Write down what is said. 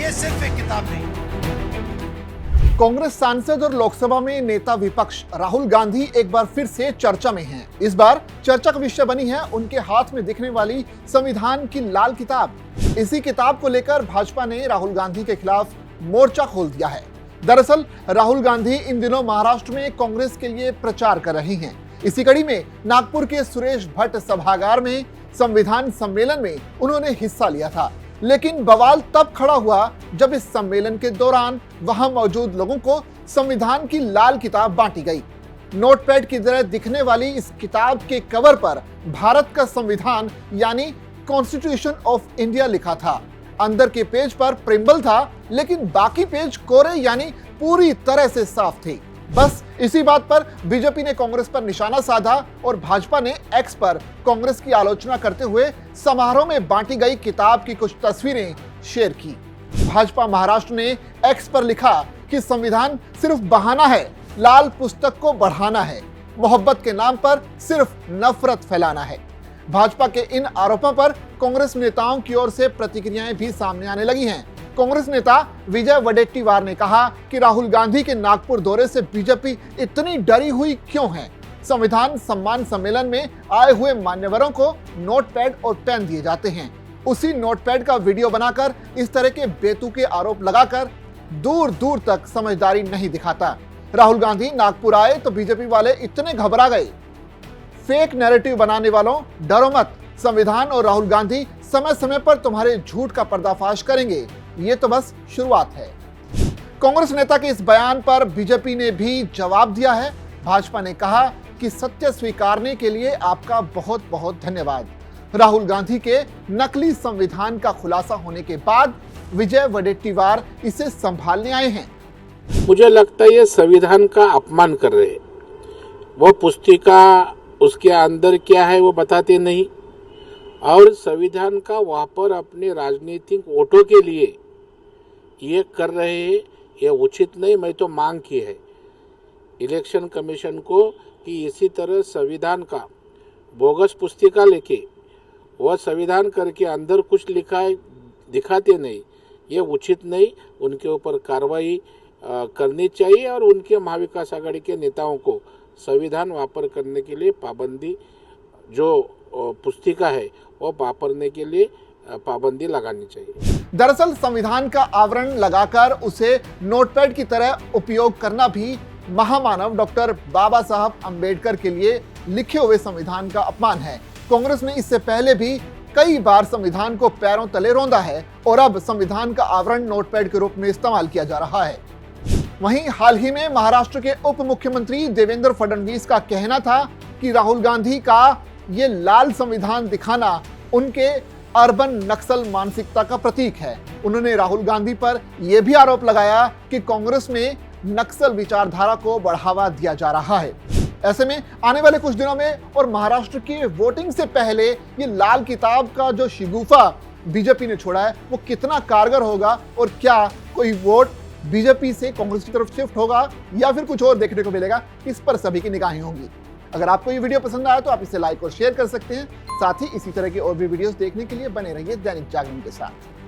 ये सिर्फ एक किताब नहीं। कांग्रेस सांसद और लोकसभा में नेता विपक्ष राहुल गांधी एक बार फिर से चर्चा में हैं। इस बार चर्चा का विषय बनी है उनके हाथ में दिखने वाली संविधान की लाल किताब। इसी किताब को लेकर भाजपा ने राहुल गांधी के खिलाफ मोर्चा खोल दिया है। दरअसल राहुल गांधी इन दिनों महाराष्ट्र में कांग्रेस के लिए प्रचार कर रही हैं। इसी कड़ी में नागपुर के सुरेश भट्ट सभागार में संविधान सम्मेलन में उन्होंने हिस्सा लिया था। लेकिन बवाल तब खड़ा हुआ जब इस सम्मेलन के दौरान वहां मौजूद लोगों को संविधान की लाल किताब बांटी गई। नोटपैड की तरह दिखने वाली इस किताब के कवर पर भारत का संविधान यानी कॉन्स्टिट्यूशन ऑफ इंडिया लिखा था। अंदर के पेज पर प्रिंबल था, लेकिन बाकी पेज कोरे यानी पूरी तरह से साफ थे। बस इसी बात पर बीजेपी ने कांग्रेस पर निशाना साधा और भाजपा ने एक्स पर कांग्रेस की आलोचना करते हुए समारोह में बांटी गई किताब की कुछ तस्वीरें शेयर की। भाजपा महाराष्ट्र ने एक्स पर लिखा कि संविधान सिर्फ बहाना है, लाल पुस्तक को बढ़ाना है, मोहब्बत के नाम पर सिर्फ नफरत फैलाना है। भाजपा के इन आरोपों पर कांग्रेस नेताओं की ओर से प्रतिक्रियाएं भी सामने आने लगी हैं। कांग्रेस नेता विजय वडेट्टीवार ने कहा कि राहुल गांधी के नागपुर दौरे से बीजेपी इतनी डरी हुई क्यों है। संविधान सम्मान सम्मेलन में आए हुए मान्यवरों को नोटपैड और पेन दिए जाते हैं। उसी नोटपैड का वीडियो बनाकर इस तरह के बेतुके आरोप लगाकर दूर दूर तक समझदारी नहीं दिखाता। राहुल गांधी नागपुर आए तो बीजेपी वाले इतने घबरा गए। फेक नैरेटिव बनाने वालों, डरो मत, संविधान और राहुल गांधी समय समय पर तुम्हारे झूठ का पर्दाफाश करेंगे। ये तो बस शुरुआत है। कांग्रेस नेता के इस बयान पर बीजेपी ने भी जवाब दिया है। भाजपा ने कहा कि सत्य स्वीकारने के लिए आपका बहुत बहुत धन्यवाद। राहुल गांधी के नकली संविधान का खुलासा होने के बाद विजय वडेट्टीवार इसे संभालने आए हैं। मुझे लगता है ये संविधान का अपमान कर रहे हैं। वो पुस्तिका उसके अंदर क्या है वो बताते नहीं और संविधान का वहाँ पर अपने राजनीतिक वोटों के लिए ये कर रहे हैं। ये उचित नहीं। मैं तो मांग की है इलेक्शन कमीशन को कि इसी तरह संविधान का बोगस पुस्तिका लेके वह संविधान करके अंदर कुछ लिखा है दिखाते नहीं, ये उचित नहीं। उनके ऊपर कार्रवाई करनी चाहिए और उनके महाविकास आघाड़ी के नेताओं को संविधान वापर करने के लिए पाबंदी जो पुस्तिका है वो वापरने के लिए पाबंदी लगानी चाहिए। दरअसल संविधान का आवरण लगाकर उसे नोटपैड की तरह उपयोग करना भी महामानव डॉक्टर बाबा साहब अंबेडकर के लिए लिखे हुए संविधान का अपमान है। कांग्रेस ने इससे पहले भी कई बार संविधान को पैरों तले रौंदा है और अब संविधान का आवरण नोटपैड के रूप में इस्तेमाल किया जा रहा है। वहीं हाल ही में महाराष्ट्र के उप मुख्यमंत्री देवेंद्र फडणवीस का कहना था कि राहुल गांधी का ये लाल संविधान दिखाना उनके अर्बन नक्सल मानसिकता का प्रतीक है। उन्होंने राहुल गांधी पर यह भी आरोप लगाया कि कांग्रेस में नक्सल विचारधारा को बढ़ावा दिया जा रहा है। ऐसे में आने वाले कुछ दिनों में और महाराष्ट्र की वोटिंग से पहले ये लाल किताब का जो शिगुफा बीजेपी ने छोड़ा है वो कितना कारगर होगा और क्या कोई वोट बीजेपी से कांग्रेस की तरफ शिफ्ट होगा या फिर कुछ और देखने को मिलेगा, इस पर सभी की निगाहें होंगी। अगर आपको ये वीडियो पसंद आया तो आप इसे लाइक और शेयर कर सकते हैं। साथ ही इसी तरह के और भी वीडियोस देखने के लिए बने रहिए दैनिक जागरण के साथ।